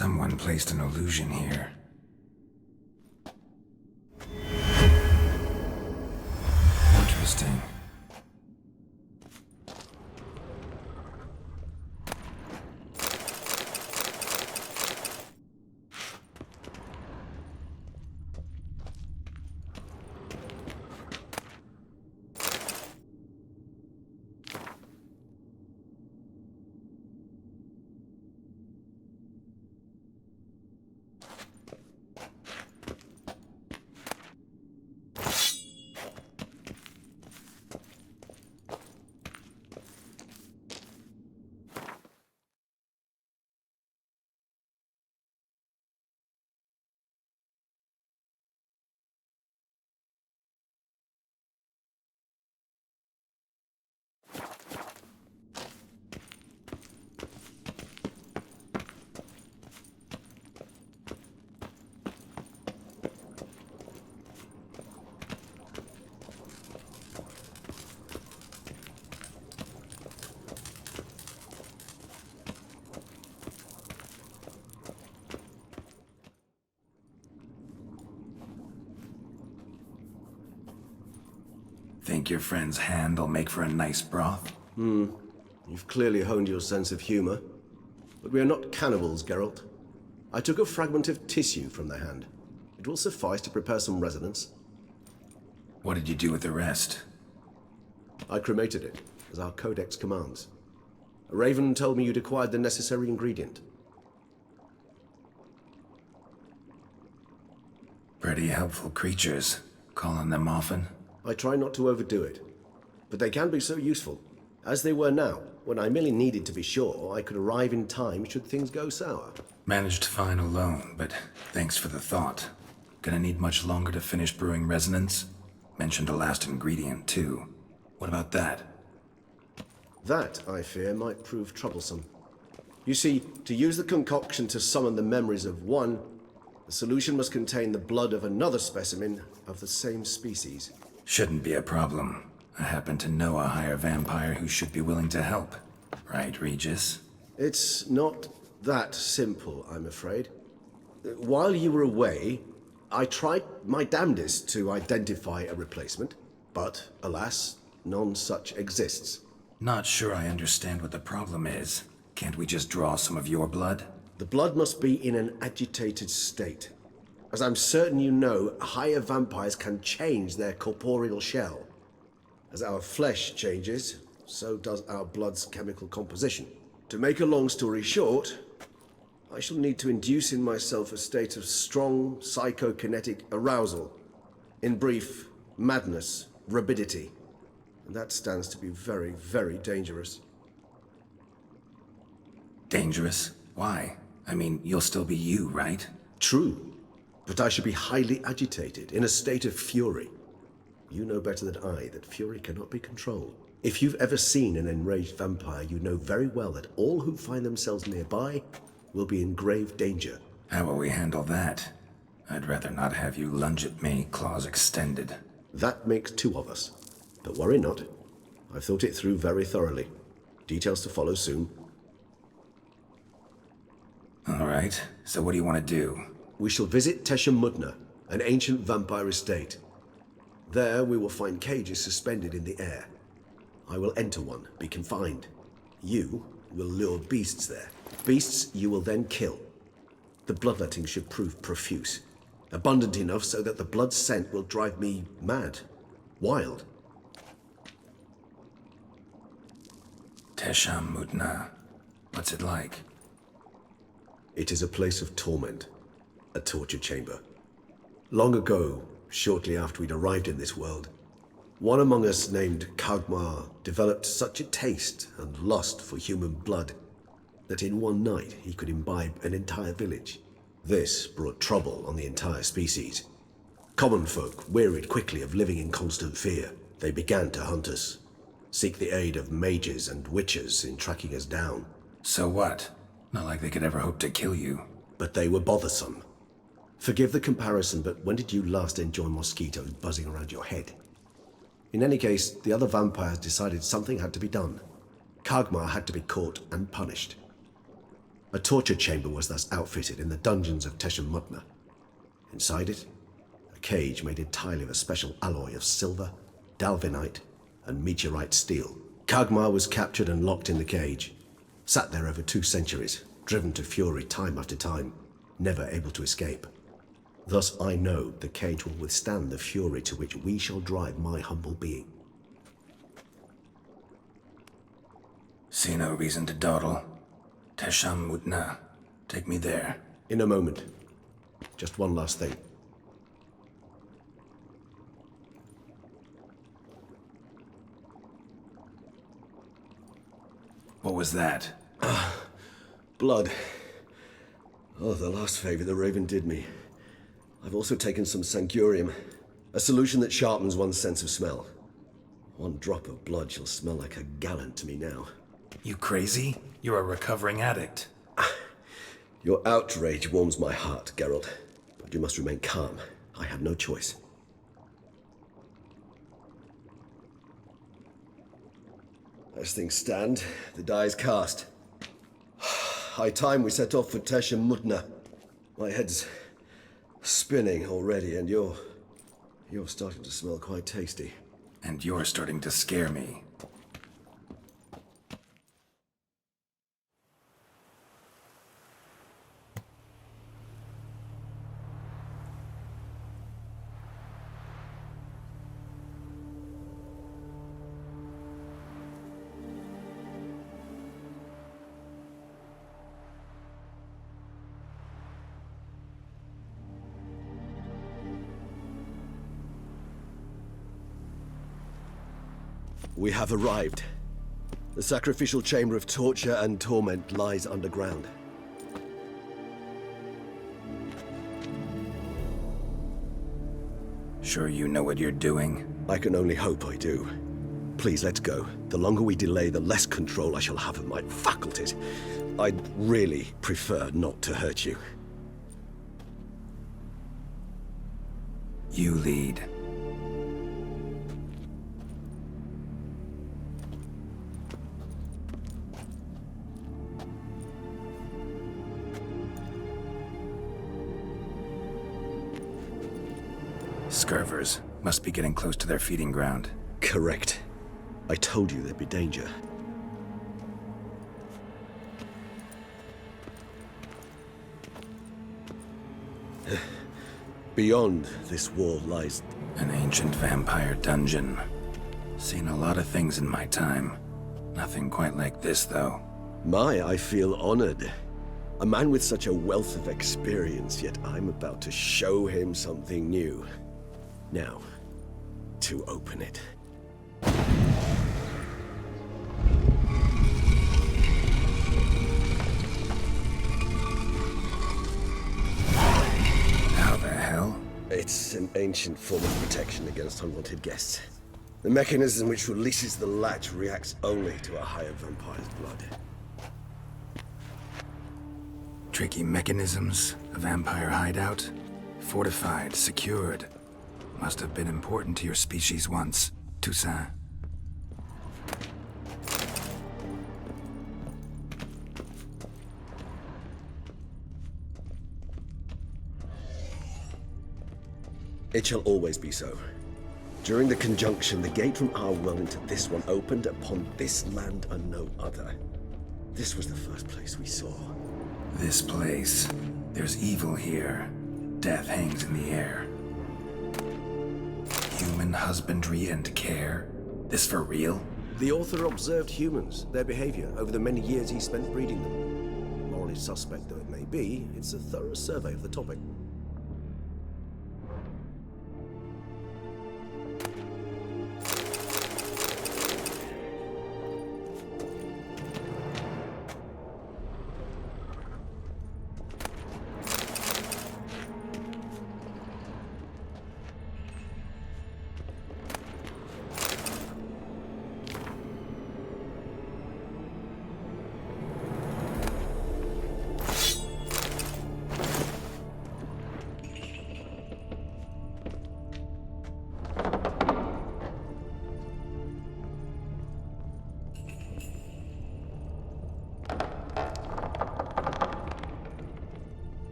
Someone placed an illusion here. Interesting. Think your friend's hand'll make for a nice broth? You've clearly honed your sense of humor. But we are not cannibals, Geralt. I took a fragment of tissue from the hand. It will suffice to prepare some resonance. What did you do with the rest? I cremated it, as our codex commands. A raven told me you'd acquired the necessary ingredient. Pretty helpful creatures. Calling them often? I try not to overdo it, but they can be so useful, as they were now, when I merely needed to be sure I could arrive in time should things go sour. Managed fine alone, but thanks for the thought. Gonna need much longer to finish brewing resonance? Mentioned a last ingredient, too. What about that? That, I fear, might prove troublesome. You see, to use the concoction to summon the memories of one, the solution must contain the blood of another specimen of the same species. Shouldn't be a problem. I happen to know a higher vampire who should be willing to help. Right, Regis? It's not that simple, I'm afraid. While you were away, I tried my damnedest to identify a replacement, but alas, none such exists. Not sure I understand what the problem is. Can't we just draw some of your blood? The blood must be in an agitated state. As I'm certain you know, higher vampires can change their corporeal shell. As our flesh changes, so does our blood's chemical composition. To make a long story short, I shall need to induce in myself a state of strong psychokinetic arousal. In brief, madness, rabidity. And that stands to be very, very dangerous. Dangerous? Why? I mean, you'll still be you, right? True. But I should be highly agitated, in a state of fury. You know better than I that fury cannot be controlled. If you've ever seen an enraged vampire, you know very well that all who find themselves nearby will be in grave danger. How will we handle that? I'd rather not have you lunge at me, claws extended. That makes two of us. But worry not. I've thought it through very thoroughly. Details to follow soon. All right, so what do you want to do? We shall visit Teshan Mutna, an ancient vampire estate. There we will find cages suspended in the air. I will enter one, be confined. You will lure beasts there. Beasts you will then kill. The bloodletting should prove profuse. Abundant enough so that the blood scent will drive me mad. Wild. Teshan Mutna. What's it like? It is a place of torment. A torture chamber. Long ago, shortly after we'd arrived in this world, one among us named Kagmar developed such a taste and lust for human blood that in one night he could imbibe an entire village. This brought trouble on the entire species. Common folk wearied quickly of living in constant fear. They began to hunt us, seek the aid of mages and witches in tracking us down. So what? Not like they could ever hope to kill you. But they were bothersome. Forgive the comparison, but when did you last enjoy mosquitoes buzzing around your head? In any case, the other vampires decided something had to be done. Kagmar had to be caught and punished. A torture chamber was thus outfitted in the dungeons of Teshan Mutna. Inside it, a cage made entirely of a special alloy of silver, dalvinite, and meteorite steel. Kagmar was captured and locked in the cage, sat there over 2 centuries, driven to fury time after time, never able to escape. Thus I know the cage will withstand the fury to which we shall drive my humble being. See no reason to dawdle. Teshan Mutna, take me there. In a moment. Just one last thing. What was that? Blood. Oh, the last favor the Raven did me. I've also taken some Sancurium, a solution that sharpens one's sense of smell. 1 drop of blood shall smell like a gallon to me now. You crazy? You're a recovering addict. Your outrage warms my heart, Geralt. But you must remain calm. I have no choice. As things stand, the die is cast. High time we set off for Teshan Mutna. My head's spinning already, and you're starting to smell quite tasty. And you're starting to scare me. We have arrived. The sacrificial chamber of torture and torment lies underground. Sure you know what you're doing? I can only hope I do. Please, let's go. The longer we delay, the less control I shall have of my faculties. I'd really prefer not to hurt you. You lead. Scurvers must be getting close to their feeding ground. Correct. I told you there'd be danger. Beyond this wall lies... An ancient vampire dungeon. Seen a lot of things in my time. Nothing quite like this, though. I feel honored. A man with such a wealth of experience, yet I'm about to show him something new. Now, to open it. How the hell? It's an ancient form of protection against unwanted guests. The mechanism which releases the latch reacts only to a higher vampire's blood. Tricky mechanisms, a vampire hideout. Fortified, secured. Must have been important to your species once, Toussaint. It shall always be so. During the conjunction, the gate from our world into this one opened upon this land and no other. This was the first place we saw. This place. There's evil here. Death hangs in the air. Human husbandry and care? This for real? The author observed humans, their behavior, over the many years he spent breeding them. Morally suspect though it may be, it's a thorough survey of the topic.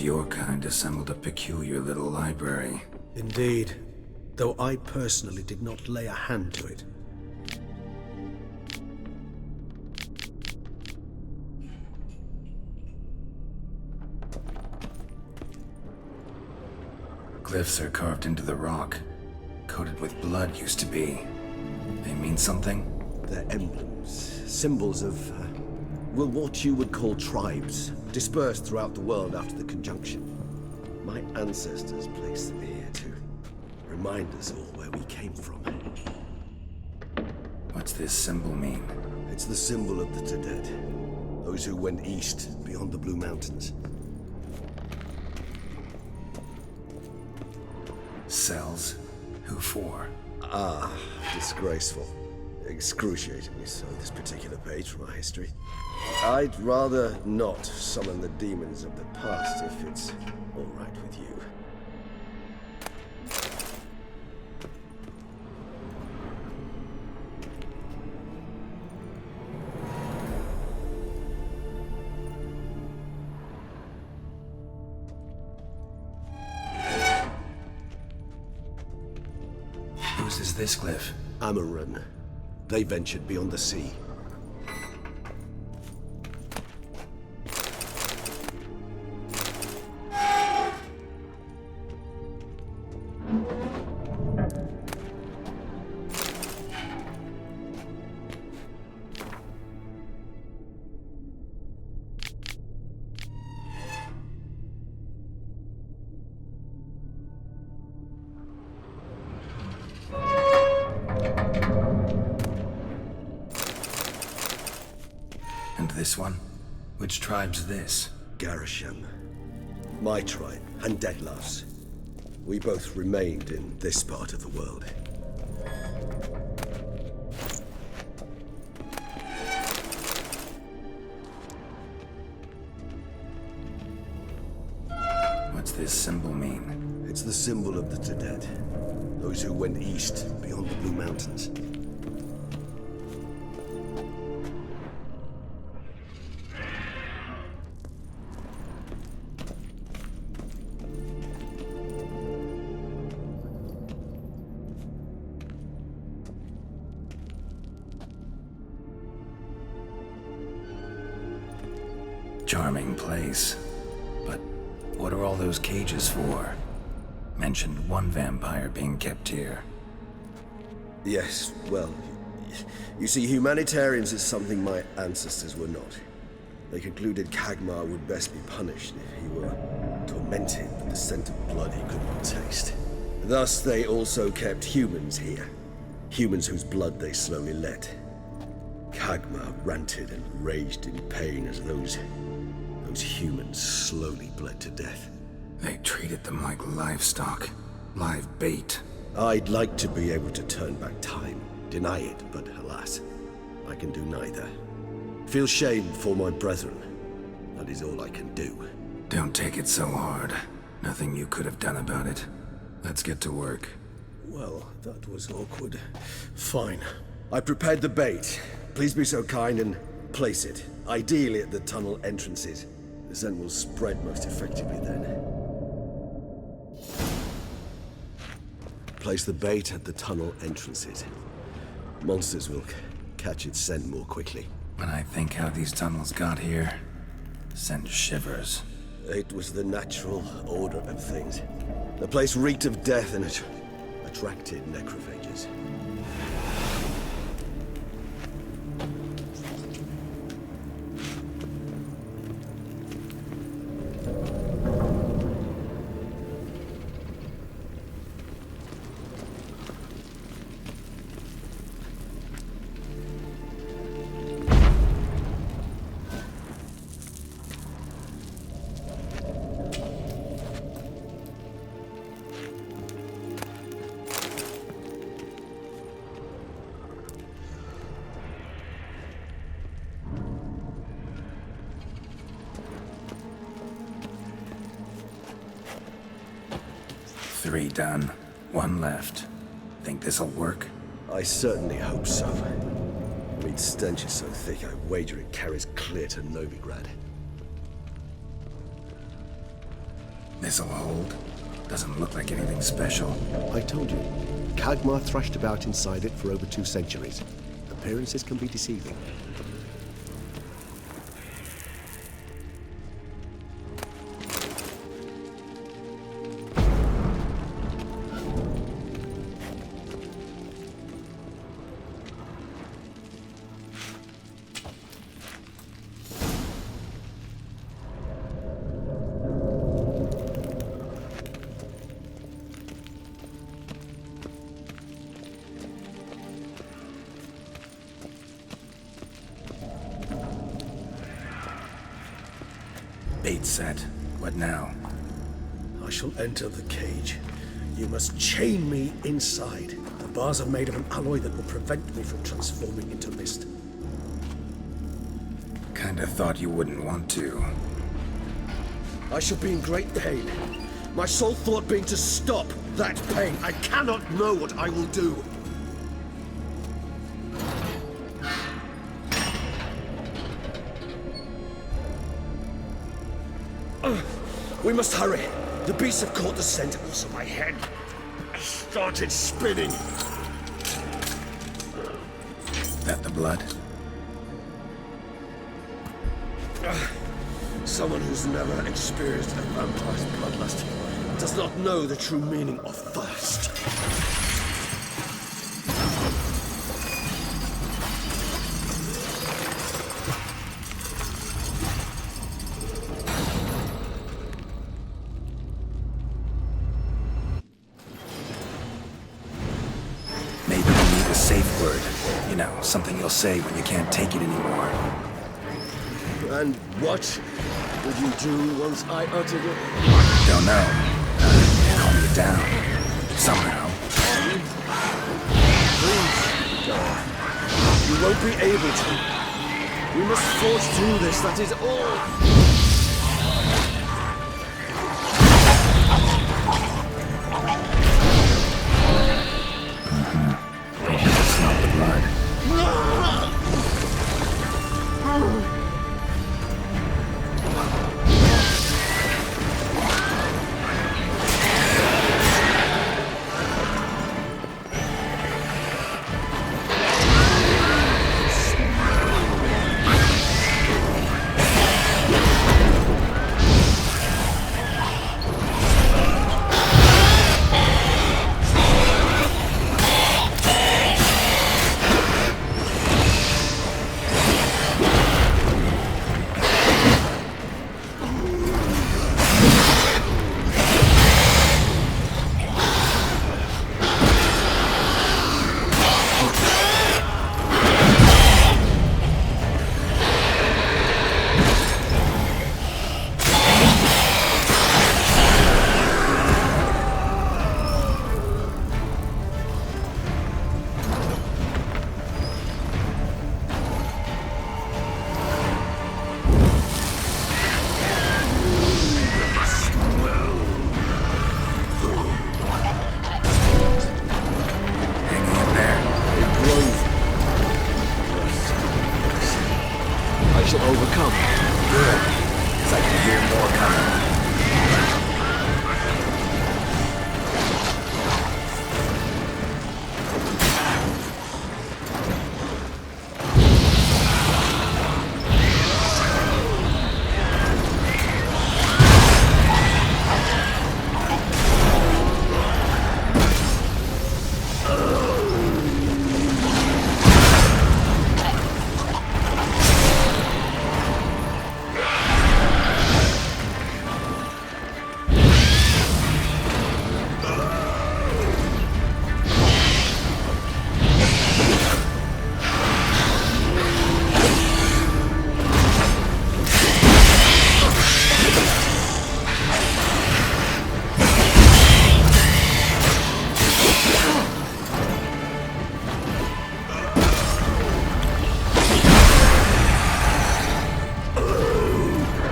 Seems your kind assembled a peculiar little library. Indeed, though I personally did not lay a hand to it. Glyphs are carved into the rock. Coated with blood used to be. They mean something? They're emblems, symbols of, well, what you would call tribes, dispersed throughout the world after the conjunction. My ancestors placed them here to remind us all where we came from. What's this symbol mean? It's the symbol of the Tedet, those who went east beyond the Blue Mountains. Cells? Who for? Ah, disgraceful. Excruciatingly so, this particular page from our history. I'd rather not summon the demons of the past if it's all right with you. Whose is this glyph? Yrden. They ventured beyond the sea. And this one? Which tribe's this? Garisham. My tribe, and Deadlaugh's. We both remained in this part of the world. What's this symbol mean? It's the symbol of the Tedet, those who went east beyond the Blue Mountains. Charming place. But what are all those cages for? Mentioned one vampire being kept here. Yes, well, you see, humanitarians is something my ancestors were not. They concluded Khagmar would best be punished if he were tormented with the scent of blood he could not taste. Thus, they also kept humans here. Humans whose blood they slowly let. Khagmar ranted and raged in pain as those humans slowly bled to death. They treated them like livestock. Live bait. I'd like to be able to turn back time, deny it, but alas, I can do neither. Feel shame for my brethren. That is all I can do. Don't take it so hard. Nothing you could have done about it. Let's get to work. Well, that was awkward. Fine. I prepared the bait. Please be so kind and place it, ideally at the tunnel entrances. The scent will spread most effectively then. Place the bait at the tunnel entrances. Monsters will catch its scent more quickly. When I think how these tunnels got here, send shivers. It was the natural order of things. The place reeked of death and it attracted necrophages. Three done. One left. Think this'll work? I certainly hope so. The meat stench is so thick, I wager it carries clear to Novigrad. This'll hold. Doesn't look like anything special. I told you. Khagmar thrashed about inside it for over 2 centuries. Appearances can be deceiving. Bait set. What now? I shall enter the cage. You must chain me inside. The bars are made of an alloy that will prevent me from transforming into mist. Kinda thought you wouldn't want to. I shall be in great pain. My sole thought being to stop that pain. I cannot know what I will do. We must hurry. The beasts have caught the scent, and also my head started spinning. That the blood? Someone who's never experienced a vampire's bloodlust does not know the true meaning of thirst. Maybe you need a safe word. You know, something you'll say when you can't take it anymore. And what would you do once I uttered it? Don't know. Calm you down. Somehow. Please, Geralt. You won't be able to. We must forge through this, that is all. It's not the blood.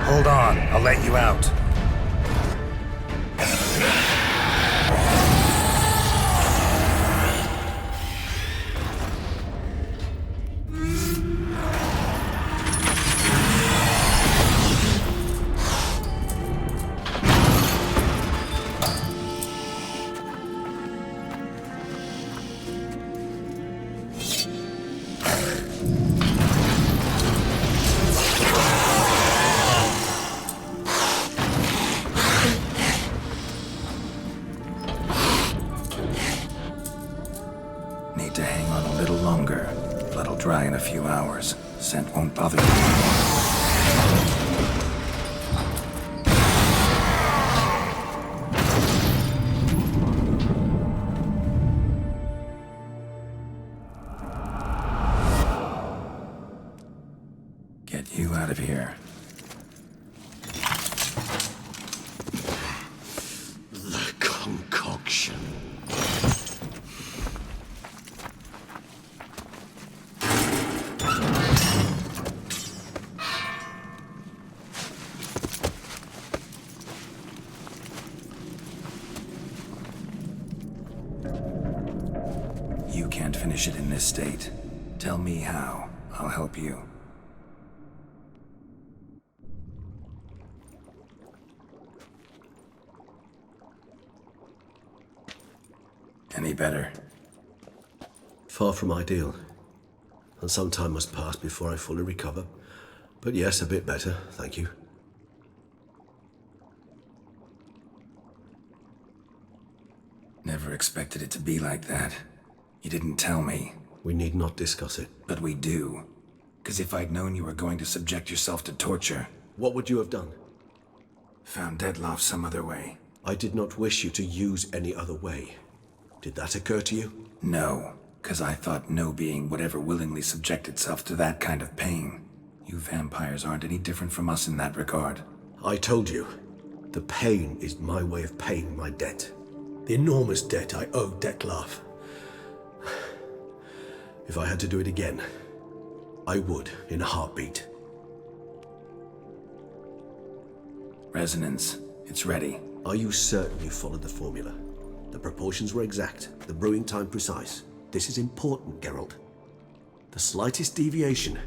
Hold on, I'll let you out. Don't bother me. Get you out of here. The concoction. You can't finish it in this state. Tell me how. I'll help you. Any better? Far from ideal. And some time must pass before I fully recover. But yes, a bit better, thank you. Never expected it to be like that. You didn't tell me. We need not discuss it. But we do. 'Cause if I'd known you were going to subject yourself to torture... What would you have done? Found Deadloff some other way. I did not wish you to use any other way. Did that occur to you? No, 'cause I thought no being would ever willingly subject itself to that kind of pain. You vampires aren't any different from us in that regard. I told you, the pain is my way of paying my debt. The enormous debt I owe Dettlaff. If I had to do it again, I would in a heartbeat. Resonance. It's ready. Are you certain you followed the formula? The proportions were exact, the brewing time precise. This is important, Geralt. The slightest deviation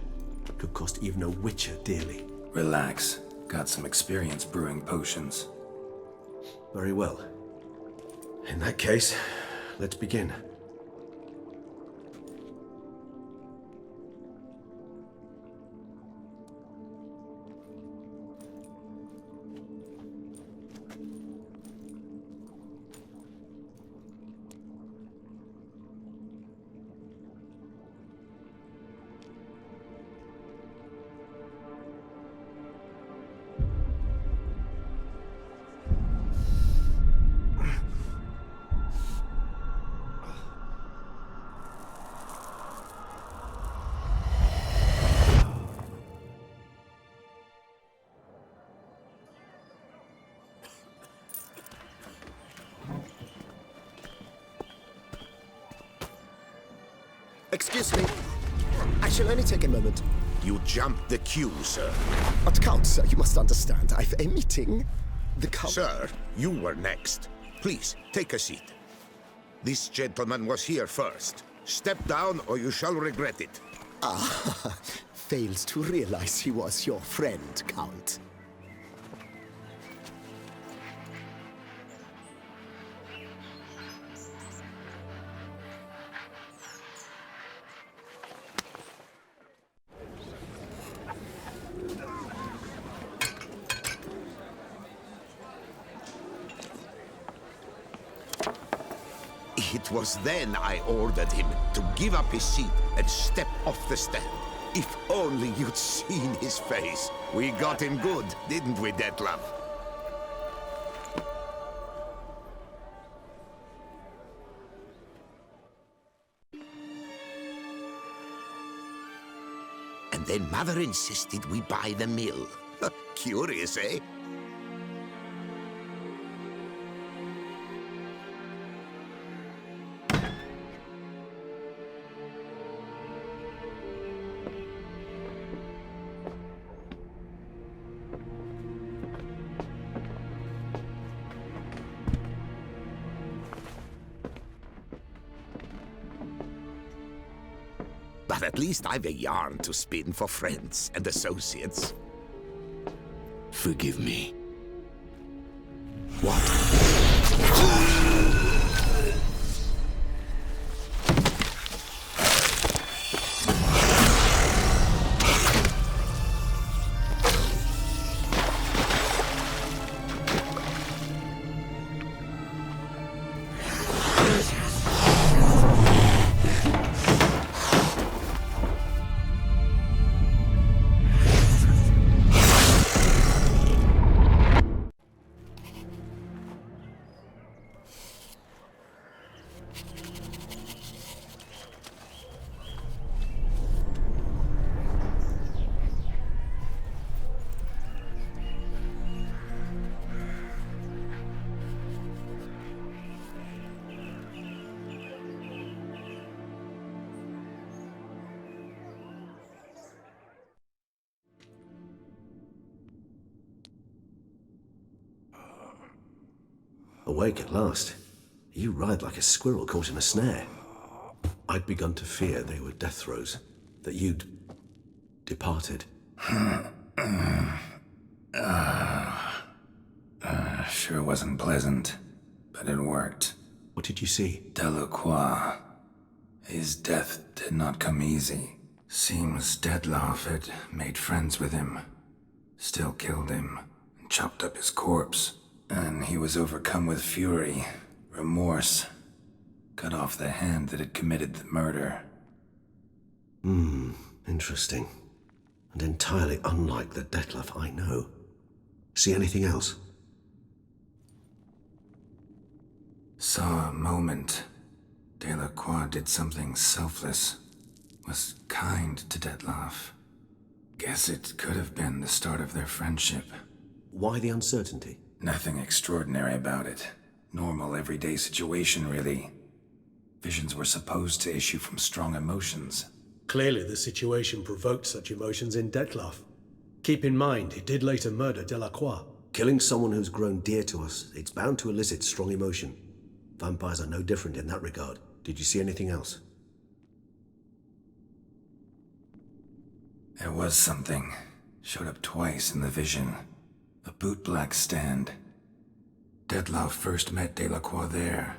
could cost even a witcher dearly. Relax. Got some experience brewing potions. Very well. In that case, let's begin. Excuse me. I shall only take a moment. You jumped the queue, sir. But Count, sir, you must understand. I've a meeting. The Count... Sir, you were next. Please, take a seat. This gentleman was here first. Step down or you shall regret it. Ah, fails to realize he was your friend, Count. It was then I ordered him to give up his seat and step off the stand. If only you'd seen his face. We got him good, didn't we, Dettlaff? And then Mother insisted we buy the mill. Curious, eh? But at least I've a yarn to spin for friends and associates. Forgive me. What? Awake at last. You ride like a squirrel caught in a snare. I'd begun to fear they were death throes, that you'd departed. Sure wasn't pleasant, but it worked. What did you see? Delacroix. His death did not come easy. Seems Dettlaff had made friends with him. Still killed him, and chopped up his corpse. And he was overcome with fury, remorse. Cut off the hand that had committed the murder. Interesting. And entirely unlike the Dettlaff I know. See anything else? Saw a moment. Delacroix did something selfless. Was kind to Dettlaff. Guess it could have been the start of their friendship. Why the uncertainty? Nothing extraordinary about it. Normal, everyday situation, really. Visions were supposed to issue from strong emotions. Clearly the situation provoked such emotions in Dettlaff. Keep in mind, he did later murder Delacroix. Killing someone who's grown dear to us, it's bound to elicit strong emotion. Vampires are no different in that regard. Did you see anything else? There was something. Showed up twice in the vision. A bootblack stand. Dettlaff first met Delacroix there.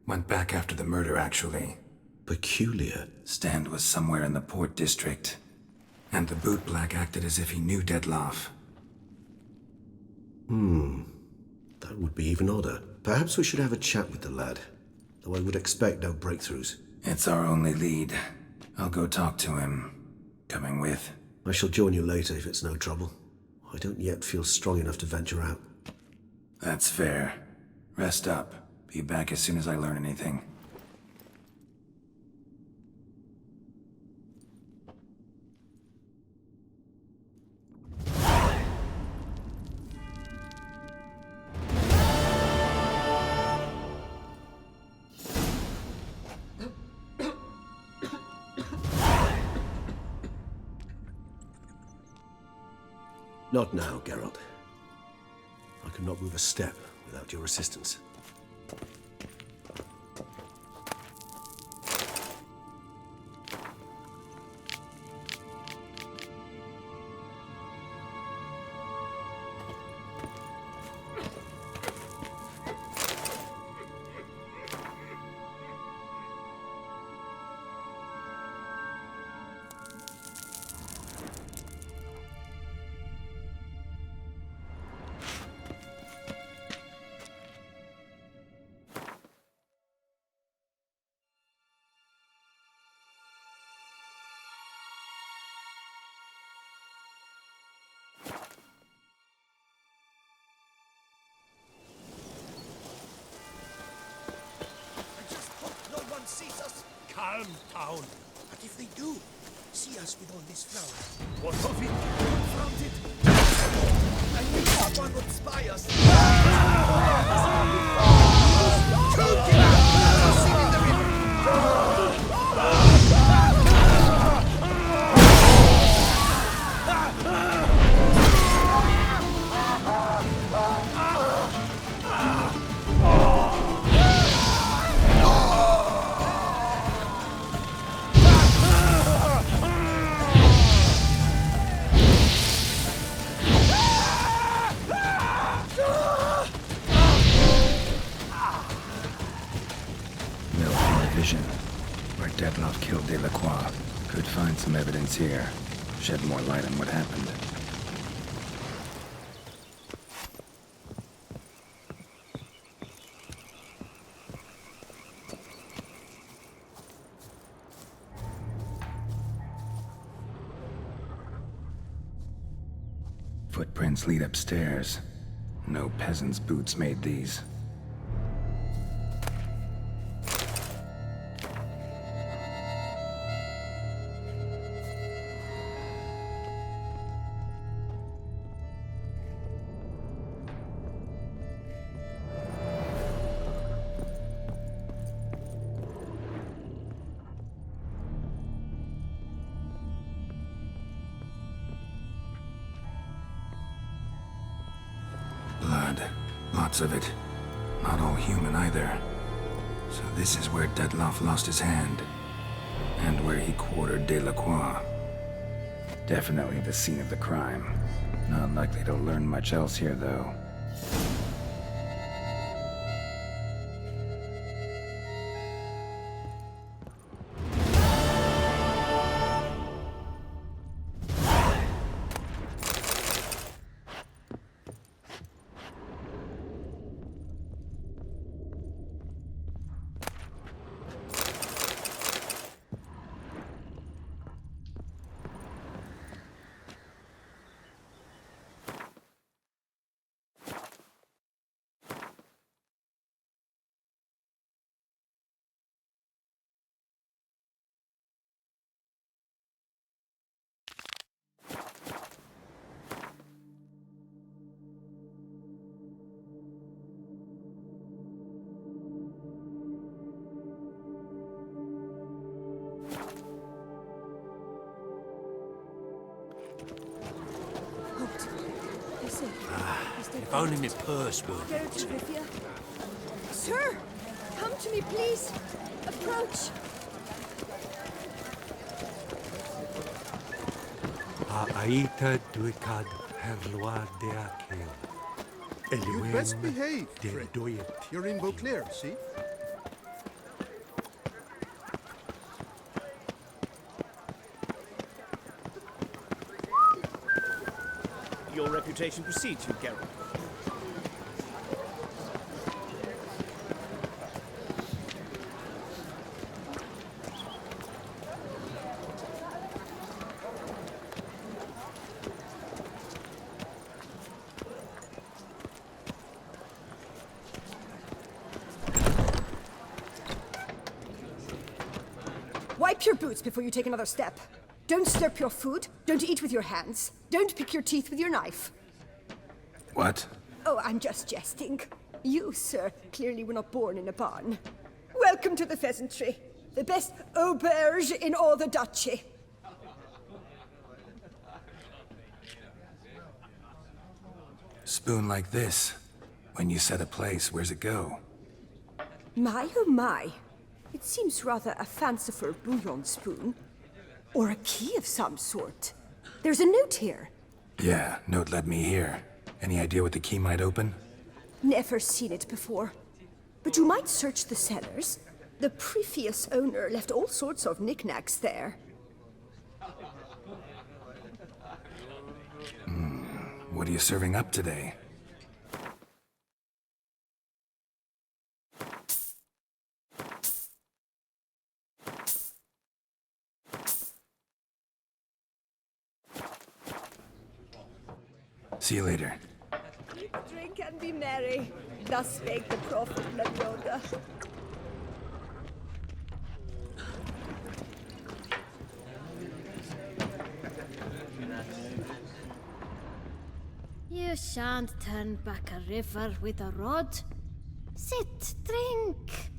Went back after the murder, actually. Peculiar. Stand was somewhere in the port district. And the bootblack acted as if he knew Dettlaff. That would be even odder. Perhaps we should have a chat with the lad. Though I would expect no breakthroughs. It's our only lead. I'll go talk to him. Coming with? I shall join you later if it's no trouble. I don't yet feel strong enough to venture out. That's fair. Rest up. Be back as soon as I learn anything. Not now, Geralt. I could not move a step without your assistance. Sees us. Calm down. But if they do, see us with all this flour. What of it? Confront it. I knew someone would spy us. Shoot him! Toss him in the river. Where Dettlaff killed Delacroix. Could find some evidence here. Shed more light on what happened. Footprints lead upstairs. No peasant's boots made these. Blood. Lots of it. Not all human either. So this is where Dettlaff lost his hand. And where he quartered Delacroix. Definitely the scene of the crime. Not likely to learn much else here, though. If only my purse would. Geralt with you. Sir, come to me, please. Approach. Aita duikad herloa de akil. You best behave, Fred. You're in Beauclair, see? Your reputation precedes you, Geralt. Wipe your boots before you take another step. Don't slurp your food. Don't eat with your hands. Don't pick your teeth with your knife. What? Oh, I'm just jesting. You, sir, clearly were not born in a barn. Welcome to the Pheasantry. The best auberge in all the duchy. Spoon like this. When you set a place, where's it go? My, oh my. It seems rather a fanciful bouillon spoon. Or a key of some sort. There's a note here. Yeah, note led me here. Any idea what the key might open? Never seen it before. But you might search the cellars. The previous owner left all sorts of knickknacks there. What are you serving up today? See you later. Drink and be merry. Thus spake the prophet Yoda. You shan't turn back a river with a rod. Sit, drink.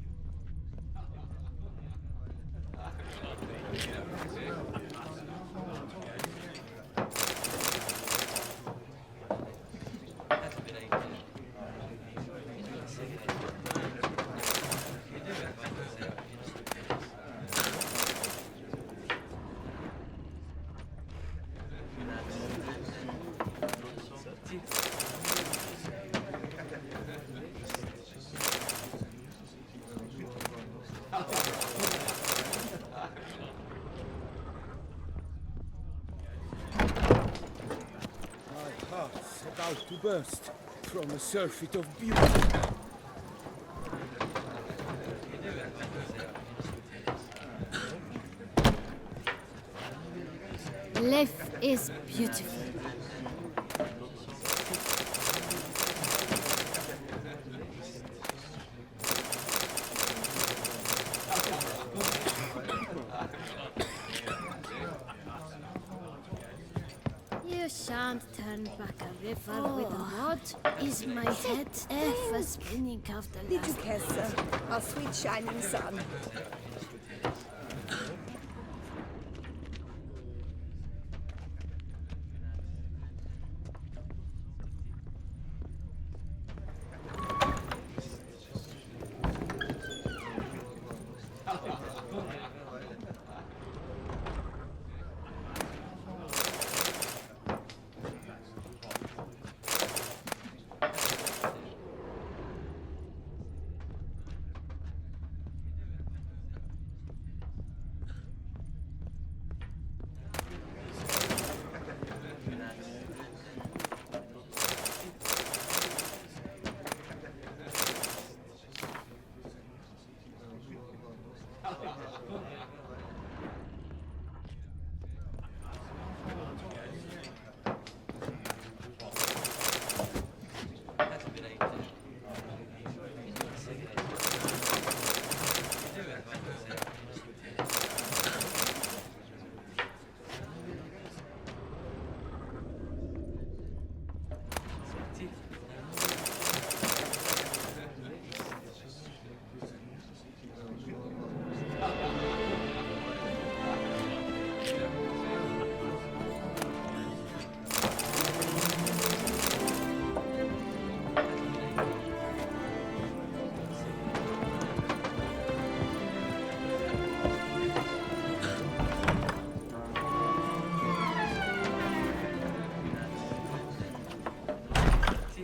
About to burst from a surfeit of beauty. Life is beautiful. You shan't turn back a river with a rod. Is my head ever spinning after Did you last? kiss our sweet shining sun?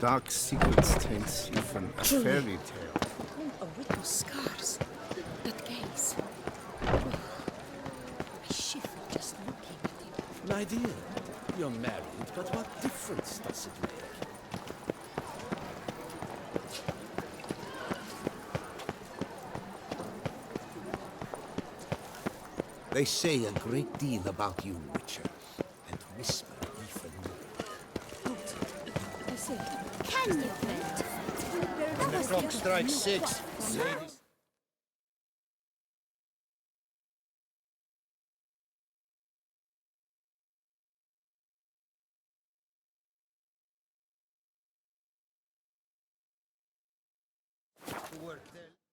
dark secrets taints even a fairy tale. Oh, with those scars. That gaze. Oh, I shiver just looking at him. My dear, you're married, but what difference does it make? They say a great deal about you, Witcher, and whisper even more. I say, Can you fit? When the clock strikes 6, ladies... work there.